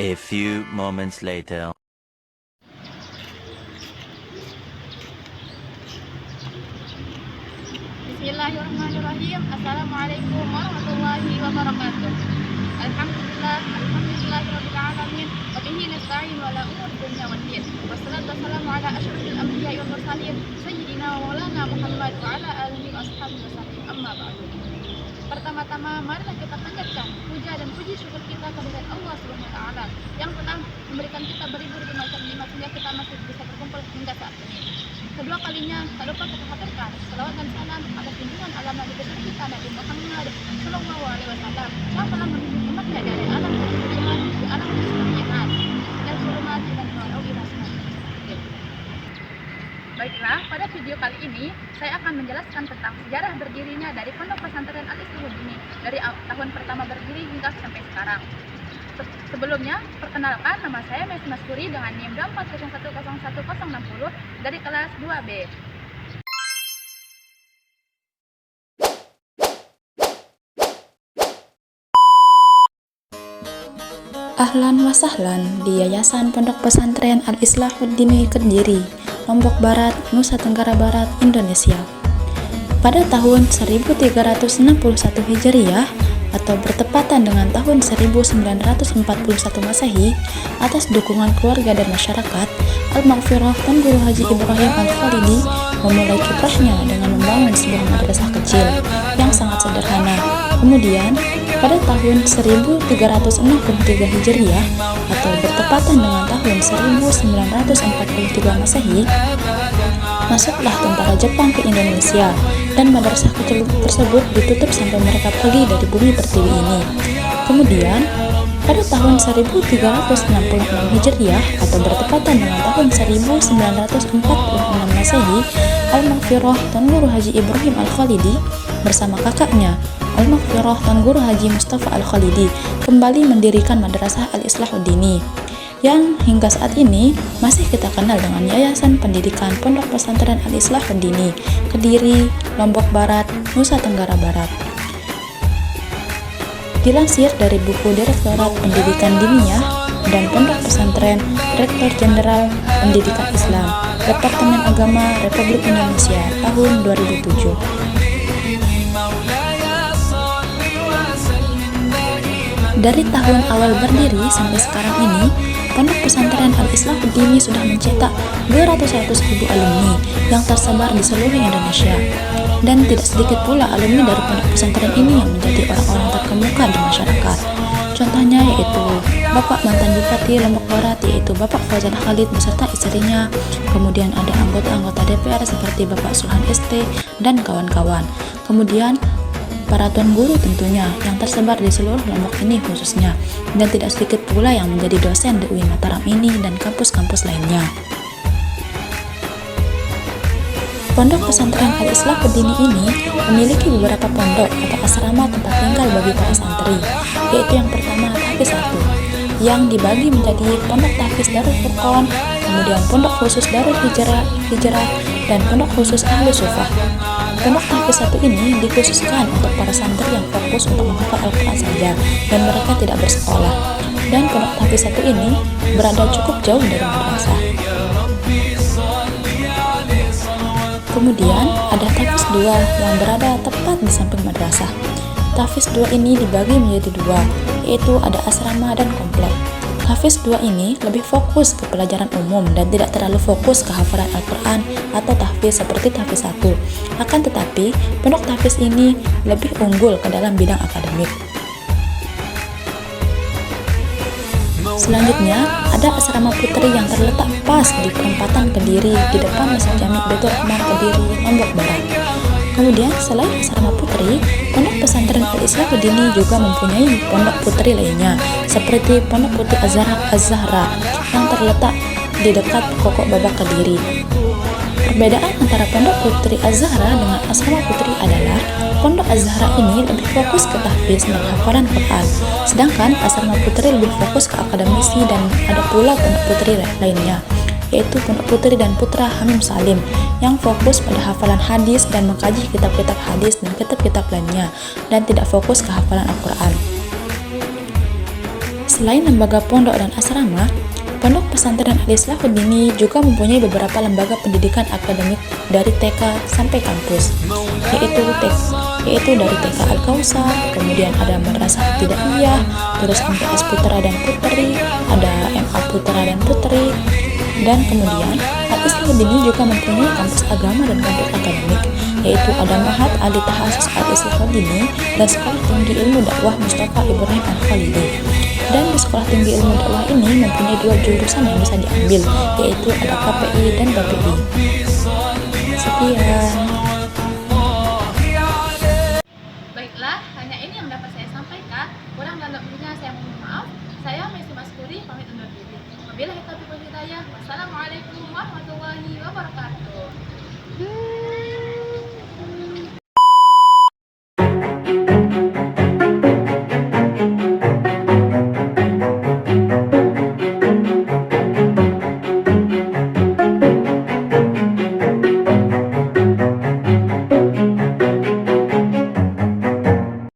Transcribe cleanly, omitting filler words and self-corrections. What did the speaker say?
A few moments later. Bismillahirrahmanirrahim. Assalamualaikum warahmatullahi wabarakatuh. Alhamdulillahirabbil alamin wa bihi nasta'in wa ala umuri dunya waddin. Wassalatu wassalamu ala asyrofil anbiya'i wal mursalin sayyidina wa maulana Muhammad wa ala alihi wa ashabihi wasallam. Amma ba'du. Pertama-tama marilah kita panjatkan puja dan puji syukur kita kehadirat Allah Subhanahu wa taala yang telah memberikan kita beribu-ribu macam nikmat sehingga kita masih bisa berkumpul hingga saat ini. Kedua kalinya, tak lupa kita haturkan salawat dan salam atas junjungan alam Nabi besar kita Nabi Muhammad Sallallahu Alaihi Wasallam yang telah membimbing umatnya dari alam kesucian ke alam kesucian dan selamat dan melalui rahmat. Baiklah, pada video kali ini saya akan menjelaskan tentang sejarah berdirinya dari Pondok Pesantren Al-Islahuddin dari tahun pertama berdiri hingga sampai sekarang. Sebelumnya, perkenalkan, nama saya Mes Maskuri dengan NIM 401011060 dari kelas 2B. Ahlan wa sahlan di Yayasan Pondok Pesantren Al-Islahuddin Kediri, Lombok Barat, Nusa Tenggara Barat, Indonesia. Pada tahun 1361 Hijriah atau bertepatan dengan tahun 1941 Masehi, atas dukungan keluarga dan masyarakat, Al-Maghfirah Tuan Guru Haji Ibrahim Al-Khalidi memulai kiprahnya dengan membangun sebuah madrasah kecil yang sangat sederhana. Kemudian, pada tahun 1363 Hijriah atau bertepatan dengan tahun 1943 Masehi, masuklah tentara Jepang ke Indonesia dan madrasah kecil tersebut ditutup sampai mereka pergi dari bumi pertiwi ini. Kemudian, pada tahun 1366 Hijriah atau bertepatan dengan tahun 1946 Masehi, Al-Maghfirah Tuan Guru Haji Ibrahim Al-Khalidi bersama kakaknya Al-Maghfirah Tuan Guru Haji Mustafa Al-Khalidi kembali mendirikan Madrasah Al-Islahuddin yang hingga saat ini masih kita kenal dengan Yayasan Pendidikan Pondok Pesantren Al-Islahuddin Kediri, Lombok Barat, Nusa Tenggara Barat. Dilansir dari buku Direktorat Pendidikan Diniyah dan Pondok Pesantren Rektor Jenderal Pendidikan Islam Departemen Agama Republik Indonesia tahun 2007. Dari tahun awal berdiri sampai sekarang ini, Pondok Pesantren Al-Islahuddin sudah mencetak 200.000 alumni yang tersebar di seluruh Indonesia. Dan tidak sedikit pula alumni dari pondok pesantren ini yang menjadi orang-orang terkemuka di masyarakat. Contohnya yaitu Bapak mantan Bupati Lombok Barat yaitu Bapak Fauzan Khalid beserta istrinya. Kemudian ada anggota-anggota DPR seperti Bapak Sulhan ST dan kawan-kawan. Kemudian para tuan guru tentunya yang tersebar di seluruh Lombok ini khususnya, dan tidak sedikit pula yang menjadi dosen di UIN Mataram ini dan kampus-kampus lainnya. Pondok Pesantren Al-Islahuddin ini memiliki beberapa pondok atau asrama tempat tinggal bagi para santri, yaitu yang pertama Tahfiz 1 yang dibagi menjadi Pondok Tahfiz Darul Furqan, kemudian Pondok Khusus Darul Hijrah dan Pondok Khusus Ahlu Sufah. Pondok Tahfiz 1 ini dikhususkan untuk para santri yang fokus untuk menghafal Al-Quran saja dan mereka tidak bersekolah. Dan Pondok Tahfiz 1 ini berada cukup jauh dari madrasah. Kemudian ada Tahfiz 2 yang berada tepat di samping madrasah. Tahfiz 2 ini dibagi menjadi dua, yaitu ada asrama dan komplek. Tahfiz 2 ini lebih fokus ke pelajaran umum dan tidak terlalu fokus ke hafalan Al-Quran atau tahfiz seperti Tahfiz 1. Akan tetapi, pondok tahfiz ini lebih unggul ke dalam bidang akademik. Selanjutnya, ada asrama putri yang terletak pas di perempatan Kediri di depan Masjid Jami Baitur Rahman Kediri, Lombok Barat. Kemudian, selain asrama putri, Pondok Pesantren Al-Islahuddin juga mempunyai pondok putri lainnya, seperti Pondok Putri Az-Zahra yang terletak di dekat Kokok Babak Kediri. Perbedaan antara Pondok Putri Az-Zahra dengan asrama putri adalah Pondok Az-Zahra ini lebih fokus ke tahfiz dan hafalan Quran, sedangkan asrama putri lebih fokus ke akademisi, dan ada pula pondok putri lainnya, yaitu Pondok Putri dan Putra Hamim Salim yang fokus pada hafalan hadis dan mengkaji kitab-kitab hadis dan kitab-kitab lainnya, dan tidak fokus ke hafalan Al-Quran. Selain lembaga pondok dan asrama, Pondok Pesantren Al-Islahuddin juga mempunyai beberapa lembaga pendidikan akademik dari TK sampai kampus, yaitu dari TK Al-Kausar, kemudian ada Madrasah Ibtidaiyah, terus MTS Putra dan Putri, ada MA Putra dan Putri, dan kemudian Al-Islahuddin juga mempunyai kampus agama dan kampus akademik, yaitu ada Ma'had Ali Tahasus Al-Islahuddin dan Sekolah Tinggi Ilmu Dakwah Mustafa Ibrahim Al-Khalidi. Dan di Sekolah Tinggi Ilmu Dakwah ini mempunyai 2 jurusan yang bisa diambil, yaitu ada KPI dan BPI. Sekian.